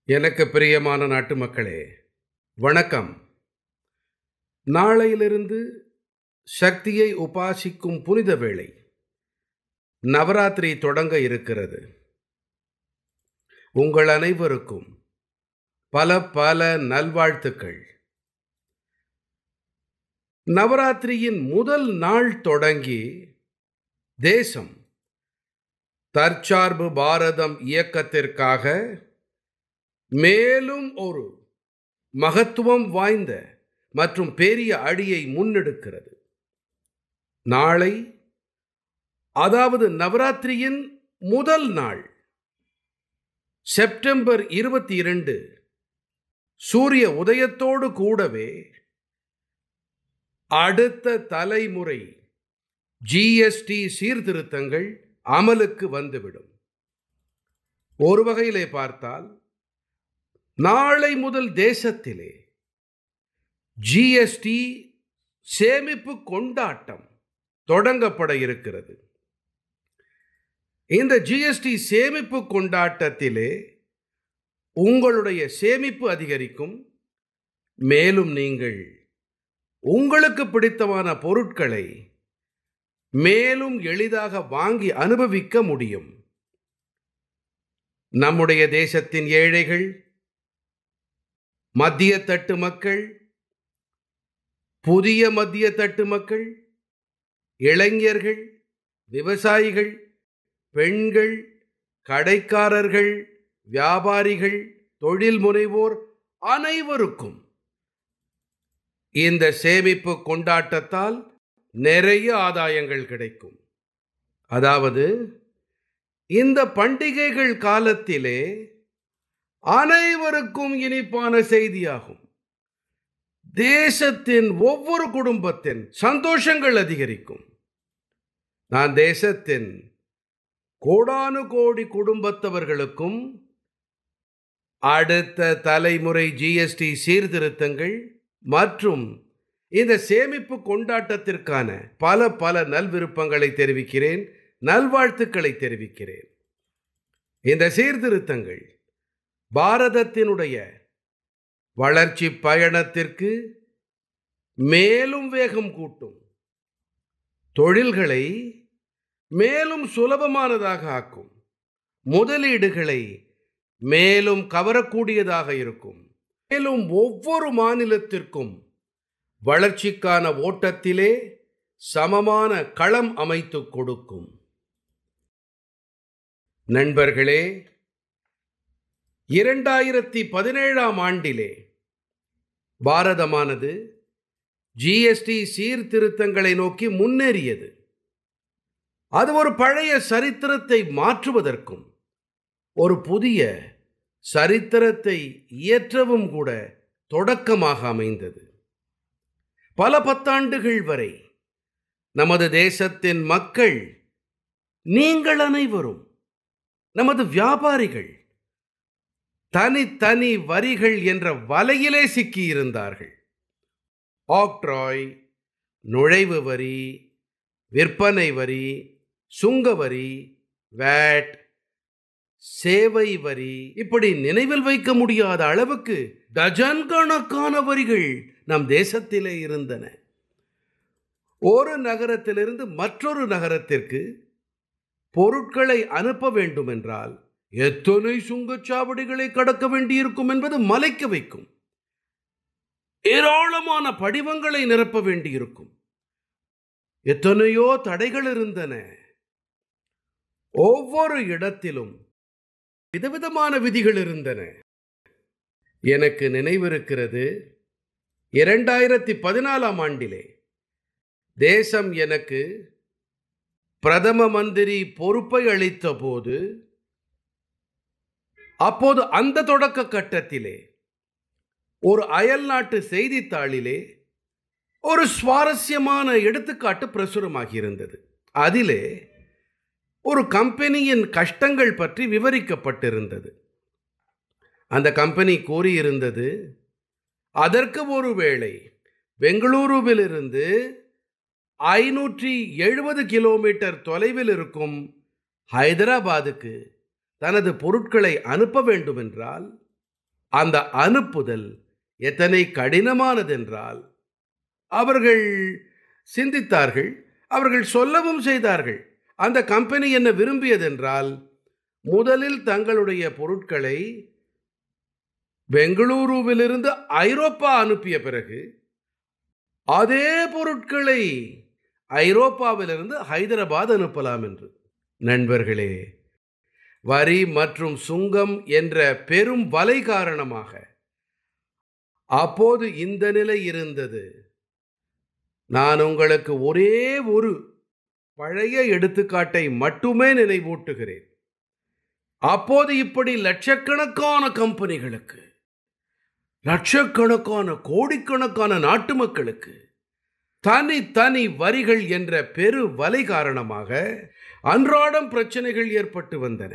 எனக்கு பிரியமான நாட்டு மக்களே, வணக்கம். நாளையிலிருந்து சக்தியை உபாசிக்கும் புனித வேளை நவராத்திரி தொடங்க இருக்கிறது. உங்கள் அனைவருக்கும் பல பல நல்வாழ்த்துக்கள். நவராத்திரியின் முதல் நாள் தொடங்கி தேசம் தற்சார்பு பாரதம் இயக்கத்திற்காக மேலும் ஒரு மகத்துவம் வாய்ந்த மற்றும் பெரிய அடியை முன்னெடுக்கிறது. நாளை, அதாவது நவராத்திரியின் முதல் நாள், செப்டம்பர் 22, சூரிய உதயத்தோடு கூடவே அடுத்த தலைமுறை ஜிஎஸ்டி சீர்திருத்தங்கள் அமலுக்கு வந்துவிடும். ஒரு வகையிலே பார்த்தால், நாளை முதல் தேசத்திலே ஜிஎஸ்டி சேமிப்பு கொண்டாட்டம் தொடங்கப்பட இருக்கிறது. இந்த ஜிஎஸ்டி சேமிப்பு கொண்டாட்டத்திலே உங்களுடைய சேமிப்பு அதிகரிக்கும். மேலும் நீங்கள் உங்களுக்கு பிடித்தமான பொருட்களை மேலும் எளிதாக வாங்கி அனுபவிக்க முடியும். நம்முடைய தேசத்தின் ஏழைகள், மத்திய தட்டு மக்கள், புதிய மத்திய தட்டு மக்கள், இளைஞர்கள், விவசாயிகள், பெண்கள், கடைக்காரர்கள், வியாபாரிகள், தொழில் முனைவோர் அனைவருக்கும் இந்த சேமிப்பு கொண்டாட்டத்தால் நிறைய ஆதாயங்கள் கிடைக்கும். அதாவது, இந்த பண்டிகைகள் காலத்திலே அனைவருக்கும் இனிப்பான செய்தியாகும். தேசத்தின் ஒவ்வொரு குடும்பத்தின் சந்தோஷங்கள் அதிகரிக்கும். நான் தேசத்தின் கோடானு கோடி குடும்பத்தவர்களுக்கும் அடுத்த தலைமுறை ஜிஎஸ்டி சீர்திருத்தங்கள் மற்றும் இந்த சேமிப்பு கொண்டாட்டத்திற்கான பல பல நல்விருப்பங்களை தெரிவிக்கிறேன், நல்வாழ்த்துக்களை தெரிவிக்கிறேன். இந்த சீர்திருத்தங்கள் பாரதத்தினுடைய வளர்ச்சி பயணத்திற்கு மேலும் வேகம் கூட்டும், தொழில்களை மேலும் சுலபமானதாக ஆக்கும், முதலீடுகளை மேலும் கவரக்கூடியதாக இருக்கும். மேலும் ஒவ்வொரு மாநிலத்திற்கும் வளர்ச்சிக்கான ஓட்டத்திலே சமமான களம் அமைத்து கொடுக்கும். நண்பர்களே, 2017ஆம் ஆண்டிலே பாரதமானது ஜிஎஸ்டி சீர்திருத்தங்களை நோக்கி முன்னேறியது. அது ஒரு பழைய சரித்திரத்தை மாற்றுவதற்கும் ஒரு புதிய சரித்திரத்தை இயற்றவும் கூட தொடக்கமாக அமைந்தது. பல பத்தாண்டுகள் வரை நமது தேசத்தின் மக்கள், நீங்கள் அனைவரும், நமது வியாபாரிகள் தனித்தனி வரிகள் என்ற வலையிலே சிக்கியிருந்தார்கள். ஆக்ட்ராய், நுழைவு வரி, விற்பனை வரி, சுங்க வரி, வேட், சேவை வரி, இப்படி நினைவில் வைக்க முடியாத அளவுக்கு டஜன் கணக்கான வரிகள் நம் தேசத்திலே இருந்தன. ஒரு நகரத்திலிருந்து மற்றொரு நகரத்திற்கு பொருட்களை அனுப்ப வேண்டும் என்றால் எத்தனை சுங்கச்சாவடிகளை கடக்க வேண்டியிருக்கும் என்பது மலைக்க வைக்கும். ஏராளமான படிவங்களை நிரப்ப வேண்டியிருக்கும். எத்தனையோ தடைகள் இருந்தன. ஒவ்வொரு இடத்திலும் விதவிதமான விதிகள் இருந்தன. எனக்கு நினைவிருக்கிறது, 2014ஆம் ஆண்டிலே தேசம் எனக்கு பிரதம மந்திரி பொறுப்பை அளித்த போது, அப்போது அந்த தொடக்க கட்டத்திலே ஒரு அயல் நாட்டு செய்தித்தாளிலே ஒரு சுவாரஸ்யமான எடுத்துக்காட்டு பிரசுரமாகியிருந்தது. அதிலே ஒரு கம்பெனியின் கஷ்டங்கள் பற்றி விவரிக்கப்பட்டிருந்தது. அந்த கம்பெனி கூறியிருந்தது, அதற்கு ஒருவேளை பெங்களூருவிலிருந்து 570 கிலோமீட்டர் தொலைவில் இருக்கும் ஹைதராபாத்துக்கு தனது பொருட்களை அனுப்ப வேண்டுமென்றால் அந்த அனுப்புதல் எத்தனை கடினமானதென்றால் அவர்கள் சிந்தித்தார்கள், அவர்கள் சொல்லவும் செய்தார்கள். அந்த கம்பெனி என்ன விரும்பியதென்றால், முதலில் தங்களுடைய பொருட்களை பெங்களூருவிலிருந்து ஐரோப்பா அனுப்பிய பிறகு அதே பொருட்களை ஐரோப்பாவிலிருந்து ஹைதராபாத் அனுப்பலாம் என்று. நண்பர்களே, வரி மற்றும் சுங்கம் என்ற பெரும் வலை காரணமாக அப்போது இந்த நிலை இருந்தது. நான் உங்களுக்கு ஒரே ஒரு பழைய எடுத்துக்காட்டை மட்டுமே நினைவூட்டுகிறேன். அப்போது இப்படி லட்சக்கணக்கான கம்பெனிகளுக்கு, லட்சக்கணக்கான கோடிக்கணக்கான நாட்டு மக்களுக்கு தனி வரிகள் என்ற பெரு வலை காரணமாக அன்றாடம் பிரச்சனைகள் ஏற்பட்டு வந்தன.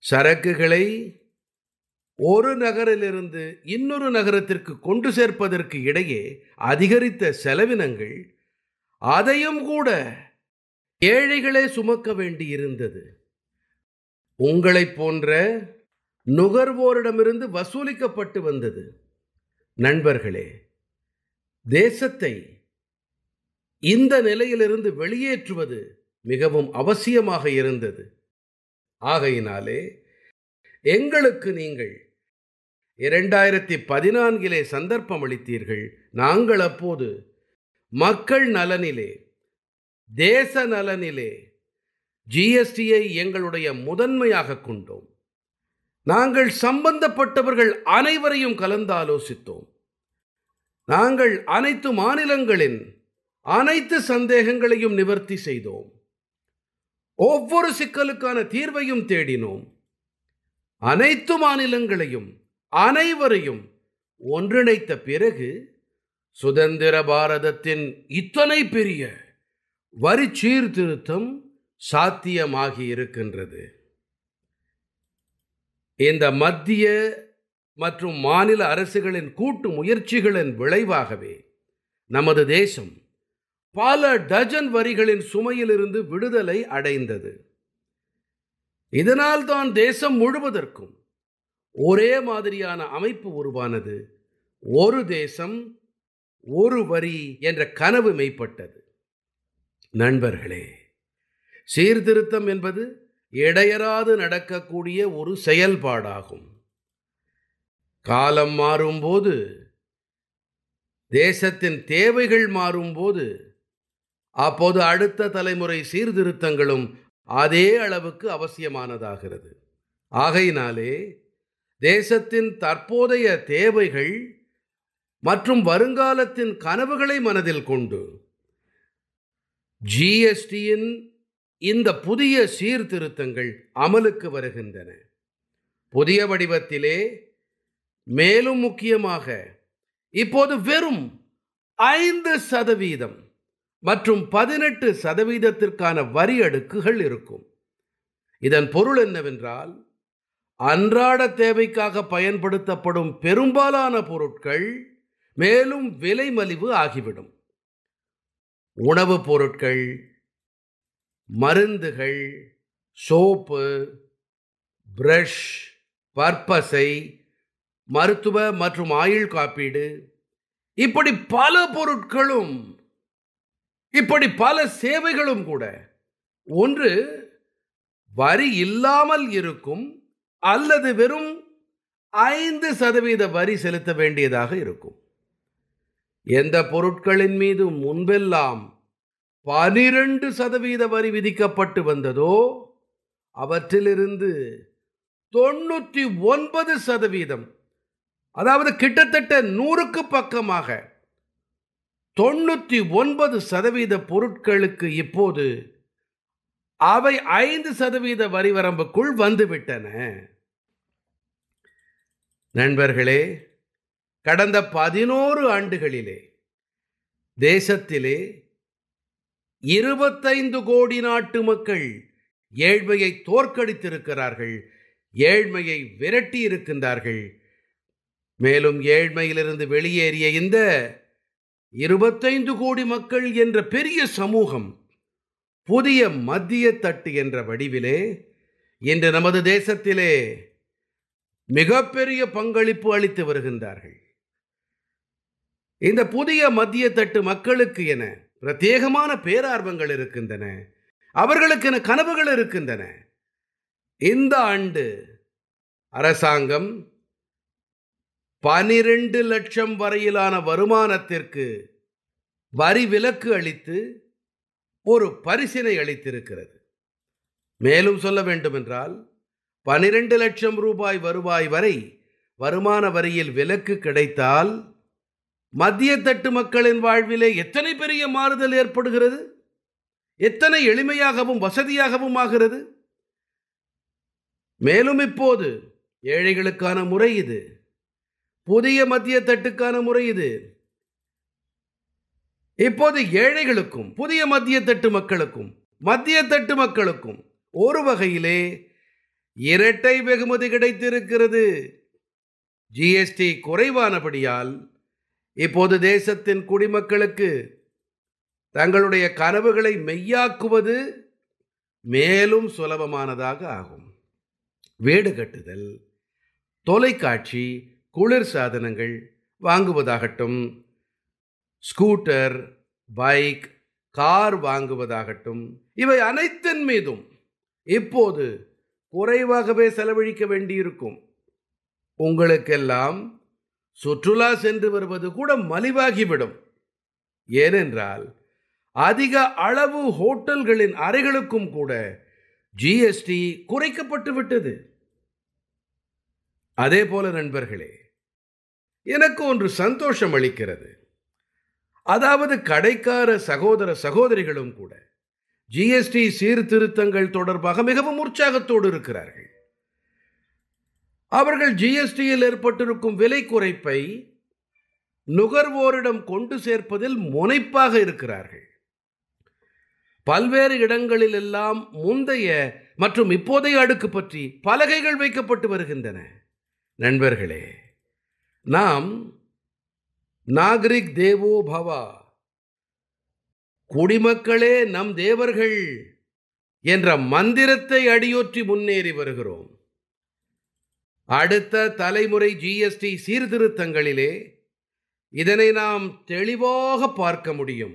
சரக்குகளை ஒரு நகரிலிருந்து இன்னொரு நகரத்திற்கு கொண்டு சேர்ப்பதற்கு இடையே அதிகரித்த செலவினங்கள், அதையும் கூட ஏழைகளே சுமக்க வேண்டியிருந்தது. உங்களைப் போன்ற நுகர்வோரிடமிருந்து வசூலிக்கப்பட்டு வந்தது. நண்பர்களே, தேசத்தை இந்த நிலையிலிருந்து வெளியேற்றுவது மிகவும் அவசியமாக இருந்தது. ஆகையினாலே எங்களுக்கு நீங்கள் 2014 சந்தர்ப்பம் அளித்தீர்கள். நாங்கள் அப்போது மக்கள் நலனிலே, தேச நலனிலே ஜிஎஸ்டியை எங்களுடைய முதன்மையாக கொண்டோம். நாங்கள் சம்பந்தப்பட்டவர்கள் அனைவரையும் கலந்தாலோசித்தோம். நாங்கள் அனைத்து மாநிலங்களின் அனைத்து சந்தேகங்களையும் நிவர்த்தி செய்தோம். ஒவ்வொரு சிக்கலுக்கான தீர்வையும் தேடினோம். அனைத்து மாநிலங்களையும் அனைவரையும் ஒன்றிணைத்த பிறகு சுதந்திர பாரதத்தின் இத்தனை பெரிய வரி சீர்திருத்தம் சாத்தியமாகி இருக்கின்றது. இந்த மத்திய மற்றும் மாநில அரசுகளின் கூட்டு முயற்சிகளின் விளைவாகவே நமது தேசம் பல டஜன் வரிகளின் சுமையிலிருந்து விடுதலை அடைந்தது. இதனால் தான் தேசம் முழுவதற்கும் ஒரே மாதிரியான அமைப்பு உருவானது. ஒரு தேசம் ஒரு வரி என்ற கனவு மெய்ப்பட்டது. நண்பர்களே, சீர்திருத்தம் என்பது இடையறாது நடக்கக்கூடிய ஒரு செயல்பாடாகும். காலம் மாறும்போது, தேசத்தின் தேவைகள் மாறும்போது, அப்போது அடுத்த தலைமுறை சீர்திருத்தங்களும் அதே அளவுக்கு அவசியமானதாகிறது. ஆகையினாலே தேசத்தின் தற்போதைய தேவைகள் மற்றும் வருங்காலத்தின் கனவுகளை மனதில் கொண்டு ஜிஎஸ்டியின் இந்த புதிய சீர்திருத்தங்கள் அமலுக்கு வருகின்றன. புதிய வடிவத்திலே, மேலும் முக்கியமாக இப்போது வெறும் 5% மற்றும் 18% வரி அடுக்குகள் இருக்கும். இதன் பொருள் என்னவென்றால், அன்றாட தேவைக்காக பயன்படுத்தப்படும் பெரும்பாலான பொருட்கள் மேலும் விலை மலிவு ஆகிவிடும். உணவுப் பொருட்கள், மருந்துகள், சோப்பு, பிரஷ், பற்பசை, மருத்துவ மற்றும் ஆயுள் காப்பீடு, இப்படி பல பொருட்களும், இப்படி பல சேவைகளும் கூட ஒன்று வரி இல்லாமல் இருக்கும் அல்லது வெறும் 5% வரி செலுத்த வேண்டியதாக இருக்கும். எந்த பொருட்களின் மீது முன்பெல்லாம் 12% வரி விதிக்கப்பட்டு வந்ததோ அவற்றிலிருந்து 99%, அதாவது கிட்டத்தட்ட 100க்கு பக்கமாக 99% பொருட்களுக்கு இப்போது அவை 5% வரி வரம்புக்குள் வந்துவிட்டன. நண்பர்களே, கடந்த 11 ஆண்டுகளிலே தேசத்திலே 25 கோடி நாட்டு மக்கள் ஏழ்மையை தோற்கடித்திருக்கிறார்கள், ஏழ்மையை விரட்டி இருக்கின்றார்கள். மேலும் ஏழ்மையிலிருந்து வெளியேறிய இந்த 25 கோடி மக்கள் என்ற பெரிய சமூகம் புதிய மத்திய தட்டு என்ற வடிவிலே இன்று நமது தேசத்திலே மிகப்பெரிய பங்களிப்பு அளித்து வருகின்றார்கள். இந்த புதிய மத்திய தட்டு மக்களுக்கு என பிரத்யேகமான பேரார்வங்கள் இருக்கின்றன. அவர்களுக்கென கனவுகள் இருக்கின்றன. இந்த ஆண்டு அரசாங்கம் 12 லட்சம் வரையிலான வருமானத்திற்கு வரி விலக்கு அளித்து ஒரு பரிசினை அளித்திருக்கிறது. மேலும் சொல்ல வேண்டுமென்றால் 12 லட்சம் ரூபாய் வருவாய் வரை வருமான வரியில் விலக்கு கிடைத்தால் மத்திய தட்டு மக்களின் வாழ்விலே எத்தனை பெரிய மாறுதல் ஏற்படுகிறது, எத்தனை எளிமையாகவும் வசதியாகவும் ஆகிறது. மேலும் இப்போது ஏழைகளுக்கான முறை இது, புதிய மத்திய தட்டுக்கான முறை இது. இப்போது ஏழைகளுக்கும் புதிய மத்திய தட்டு மக்களுக்கும் மத்திய தட்டு மக்களுக்கும் ஒரு வகையிலே இரட்டை வெகுமதி கிடைத்திருக்கிறது. ஜிஎஸ்டி குறைவானபடியால் இப்போது தேசத்தின் குடிமக்களுக்கு தங்களுடைய கனவுகளை மெய்யாக்குவது மேலும் சுலபமானதாக ஆகும். வீடு கட்டுதல், தொலைக்காட்சி, குளிர் சாதனங்கள் வாங்குவதாகட்டும், ஸ்கூட்டர், பைக், கார் வாங்குவதாகட்டும், இவை அனைத்தின் மீதும் இப்போது குறைவாகவே செலவழிக்க வேண்டியிருக்கும். உங்களுக்கெல்லாம் சுற்றுலா சென்று வருவது கூட மலிவாகிவிடும். ஏனென்றால் அதிக அளவு ஹோட்டல்களின் அறைகளுக்கும் கூட ஜிஎஸ்டி குறைக்கப்பட்டு விட்டது. அதே போல நண்பர்களே, எனக்கு ஒன்று சந்தோஷம் அளிக்கிறது. அதாவது கடைக்கார சகோதர சகோதரிகளும் கூட ஜிஎஸ்டி சீர்திருத்தங்கள் தொடர்பாக மிகவும் உற்சாகத்தோடு இருக்கிறார்கள். அவர்கள் ஜிஎஸ்டியில் ஏற்பட்டிருக்கும் விலை குறைப்பை நுகர்வோரிடம் கொண்டு சேர்ப்பதில் முனைப்பாக இருக்கிறார்கள். பல்வேறு இடங்களில் எல்லாம் முந்தைய மற்றும் இப்போதைய அடுக்கு பற்றி பலகைகள் வைக்கப்பட்டு வருகின்றன. நண்பர்களே, நாம் நாகரிக் தேவோ பவா, குடிமக்களே நம் தேவர்கள் என்ற மந்திரத்தை அடியொற்றி முன்னேறி வருகிறோம். அடுத்த தலைமுறை ஜிஎஸ்டி சீர்திருத்தங்களிலே இதனை நாம் தெளிவாக பார்க்க முடியும்.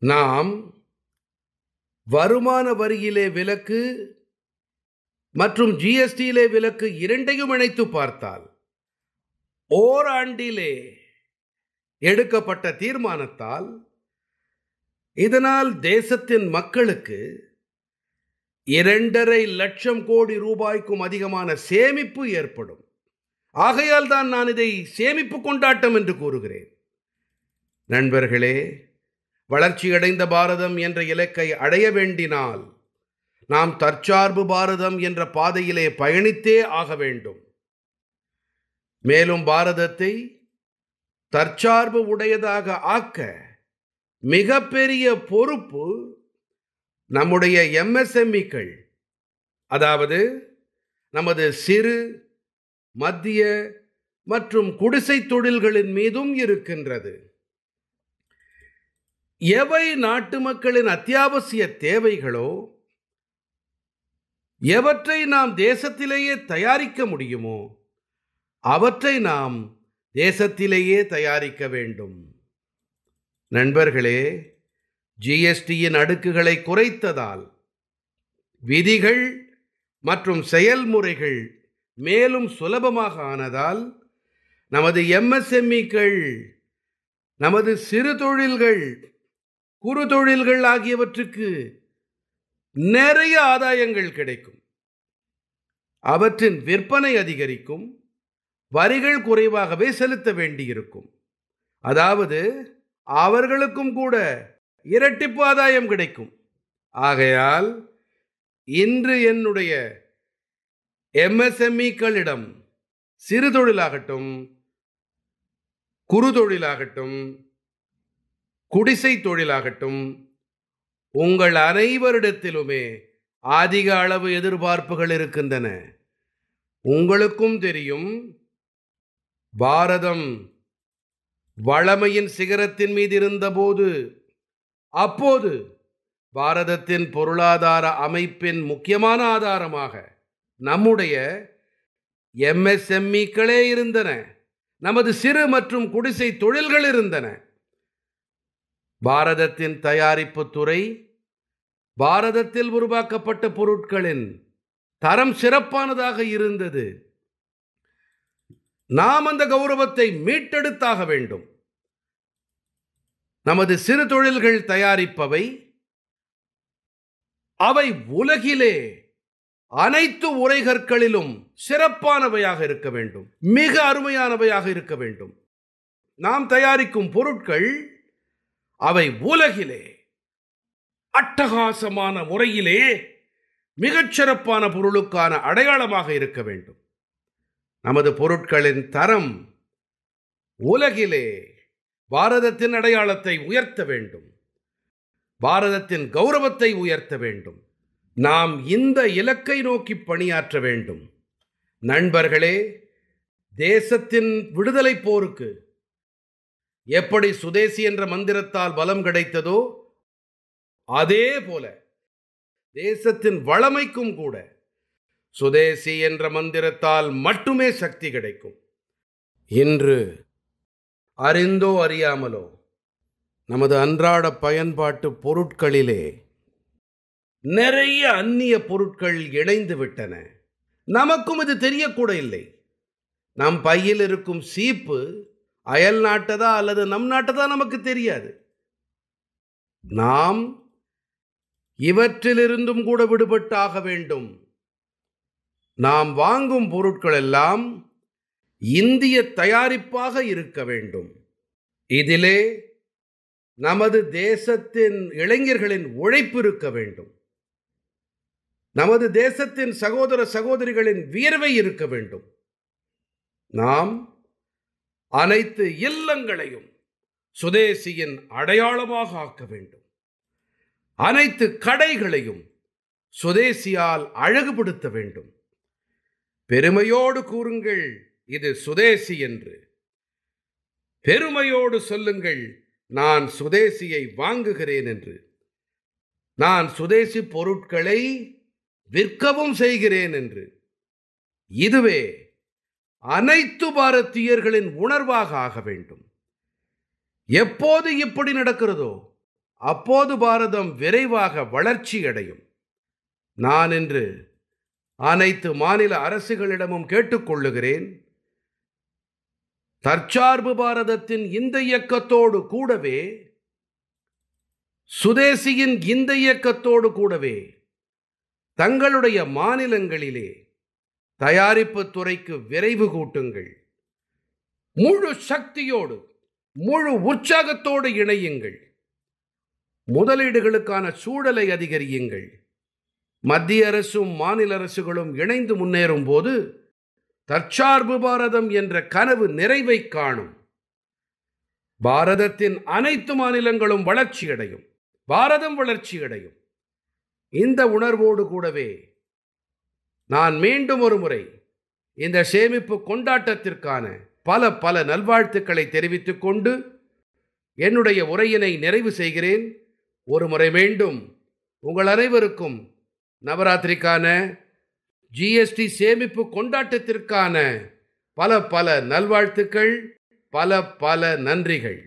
நாம் வருமான வரியிலே விலக்கு மற்றும் ஜிஎஸ்டியிலே விலக்கு இரண்டையும் இணைத்து பார்த்தால் ஓராண்டிலே எடுக்கப்பட்ட தீர்மானத்தால் இதனால் தேசத்தின் மக்களுக்கு 2.5 லட்சம் கோடி ரூபாய்க்கும் அதிகமான சேமிப்பு ஏற்படும். ஆகையால் தான் நான் இதை சேமிப்பு கொண்டாட்டம் என்று கூறுகிறேன். நண்பர்களே, வளர்ச்சியடைந்த பாரதம் என்ற இலக்கை அடைய வேண்டினால் நாம் தற்சார்பு பாரதம் என்ற பாதையிலே பயணித்தே ஆக வேண்டும். மேலும் பாரதத்தை தற்சார்பு உடையதாக ஆக்க மிகப்பெரிய பொறுப்பு நம்முடைய எம்எஸ்எம்இக்கள், அதாவது நமது சிறு, மத்திய மற்றும் குடிசை தொழில்களின் மீதும் இருக்கின்றது. எவை நாட்டு மக்களின் அத்தியாவசிய தேவைகளோ, எவற்றை நாம் தேசத்திலேயே தயாரிக்க முடியுமோ அவற்றை நாம் தேசத்திலேயே தயாரிக்க வேண்டும். நண்பர்களே, ஜிஎஸ்டியின் அடுக்குகளை குறைத்ததால் விதிகள் மற்றும் செயல்முறைகள் மேலும் சுலபமாக ஆனதால் நமது எம்எஸ்எம்இக்கள், நமது சிறு தொழில்கள், குறு தொழில்கள் ஆகியவற்றுக்கு நிறைய ஆதாயங்கள் கிடைக்கும். அவற்றின் விற்பனை அதிகரிக்கும். வரிகள் குறைவாகவே செலுத்த வேண்டியிருக்கும். அதாவது அவர்களுக்கும் கூட இரட்டிப்பு ஆதாயம் கிடைக்கும். ஆகையால் இன்று என்னுடைய எம்எஸ்எம்இக்களிடம் சிறு தொழிலாகட்டும், குறு தொழிலாகட்டும், குடிசை தொழிலாகட்டும், உங்கள் அனைவரிடத்திலுமே அதிக அளவு எதிர்பார்ப்புகள் இருக்கின்றன. உங்களுக்கும் தெரியும், பாரதம் வளமையின் சிகரத்தின் மீது இருந்தபோது அப்போது பாரதத்தின் பொருளாதார அமைப்பின் முக்கியமான ஆதாரமாக நம்முடைய MSMEக்களே இருந்தன. நமது சிறு மற்றும் குடிசை தொழில்கள் இருந்தன. பாரதத்தின் தயாரிப்பு துறை, பாரதத்தில் உருவாக்கப்பட்ட பொருட்களின் தரம் சிறப்பானதாக இருந்தது. நாம் அந்த கௌரவத்தை மீட்டெடுத்தாக வேண்டும். நமது சிறு தொழில்கள் தயாரிப்பவை, அவை உலகிலே அனைத்து உரைகற்களிலும் சிறப்பானவையாக இருக்க வேண்டும், மிக அருமையானவையாக இருக்க வேண்டும். நாம் தயாரிக்கும் பொருட்கள் அவை உலகிலே அட்டகாசமான முறையிலே மிகச்சிறப்பான பொருளுக்கான அடையாளமாக இருக்க வேண்டும். நமது பொருட்களின் தரம் உலகிலே பாரதத்தின் அடையாளத்தை உயர்த்த வேண்டும், பாரதத்தின் கௌரவத்தை உயர்த்த வேண்டும். நாம் இந்த இலக்கை நோக்கி பணியாற்ற வேண்டும். நண்பர்களே, தேசத்தின் விடுதலை போருக்கு எப்படி சுதேசி என்ற மந்திரத்தால் பலம் கிடைத்ததோ, அதே போல தேசத்தின் வளமைக்கும் கூட சுதேசி என்ற மந்திரத்தால் மட்டுமே சக்தி கிடைக்கும். இன்று அறிந்தோ அறியாமலோ நமது அன்றாட பயன்பாட்டு பொருட்களிலே நிறைய அந்நிய பொருட்கள் இணைந்து விட்டன. நமக்கும் இது தெரியக்கூட இல்லை. நம் பையில் இருக்கும் சீப்பு அயல் நாட்டதா அல்லது நம் நாட்டதா நமக்கு தெரியாது. நாம் இவற்றிலிருந்தும் கூட விடுபட்டாக வேண்டும். நாம் வாங்கும் பொருட்கள் எல்லாம் இந்திய தயாரிப்பாக இருக்க வேண்டும். இதிலே நமது தேசத்தின் இளைஞர்களின் உழைப்பு இருக்க வேண்டும். நமது தேசத்தின் சகோதர சகோதரிகளின் வியர்வை இருக்க வேண்டும். நாம் அனைத்து இல்லங்களையும் சுதேசியின் அடையாளமாக ஆக்க வேண்டும். அனைத்து கடைகளையும் சுதேசியால் அழகுபடுத்த வேண்டும். பெருமையோடு கூறுங்கள், இது சுதேசி என்று. பெருமையோடு சொல்லுங்கள், நான் சுதேசியை வாங்குகிறேன் என்று. நான் சுதேசி பொருட்களை விற்கவும் செய்கிறேன் என்று. இதுவே அனைத்து பாரதியர்களின் உணர்வாக ஆக வேண்டும். எப்போது இப்படி நடக்கிறதோ அப்போது பாரதம் விரைவாக வளர்ச்சி அடையும். நான் இன்று அனைத்து மாநில அரசுகளிடமும் கேட்டுக்கொள்ளுகிறேன், தற்சார்பு பாரதத்தின் இந்த இயக்கத்தோடு கூடவே, சுதேசியின் இந்த இயக்கத்தோடு கூடவே தங்களுடைய மாநிலங்களிலே தயாரிப்பு துறைக்கு விரைவு கூட்டுங்கள். முழு சக்தியோடு, முழு உற்சாகத்தோடு இணையுங்கள். முதலீடுகளுக்கான சூழலை அதிகரியுங்கள். மத்திய அரசும் மாநில அரசுகளும் இணைந்து முன்னேறும் போது தற்சார்பு பாரதம் என்ற கனவு நிறைவை காணும். பாரதத்தின் அனைத்து மாநிலங்களும் வளர்ச்சியடையும், பாரதம் வளர்ச்சியடையும். இந்த உணர்வோடு கூடவே நான் மீண்டும் ஒரு முறை இந்த சேமிப்பு கொண்டாட்டத்திற்கான பல நல்வாழ்த்துக்களை தெரிவித்துக் கொண்டு என்னுடைய உரையினை நிறைவு செய்கிறேன். ஒரு முறை மீண்டும் உங்கள் அனைவருக்கும் நவராத்திரிக்கான, GST சேமிப்பு கொண்டாட்டத்திற்கான பல நல்வாழ்த்துக்கள், பல நன்றிகள்.